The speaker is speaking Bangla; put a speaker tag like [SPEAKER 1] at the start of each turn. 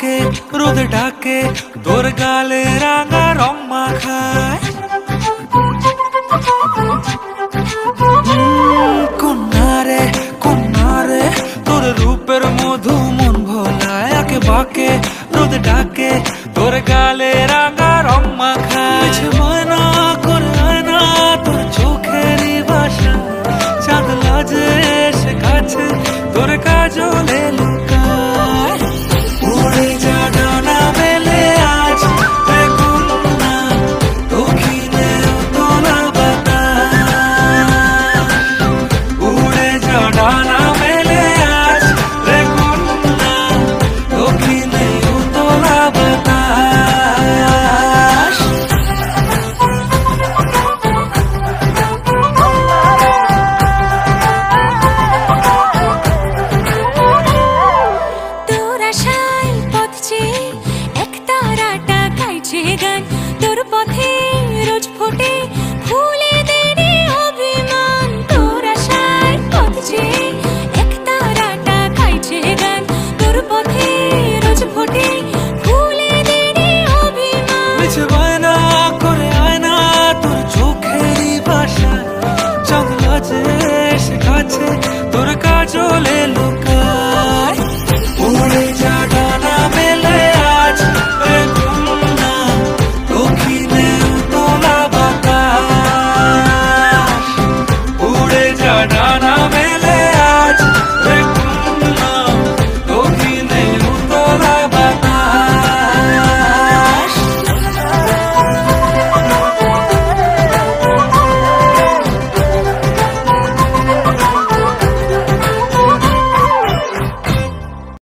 [SPEAKER 1] বাঁকে রোদ ডাকে তোর গালে রাঙা রং মাখায় কন্যারে কন্যারে তোর রূপের মধু মন ভোলায় আঁকে বাঁকে রোদ ডাকে তোর গালে রাঙা রং মাখায় ময়না করে আয়না তোর চোখেরই ভাষা চাঁদ লাজে এসে কাছে তোর কাজলে লুকায় উড়ে যা ডানা মেলে আজ রে কন্যা দক্ষিণে উতলা বাতাস উড়ে যা ডানা মেলে আজ রে কন্যা দক্ষিণে উতলা বাতাস
[SPEAKER 2] তোর আশায় পথ চেয়ে এক তারাটা গাইছে গান তোর পথে রোজ ফোটে ফুলেদের অভিমান তোর আশায় পথ চেয়ে এক তারাটা গাইছে গান তোর পথে রোজ ফোটে ফুলেদের অভিমান
[SPEAKER 1] মিছে বায়না করে আয়না তোর চোখেরই ভাষা চাঁদ লাজে এসে কাছে তোর কাজলে লুকায়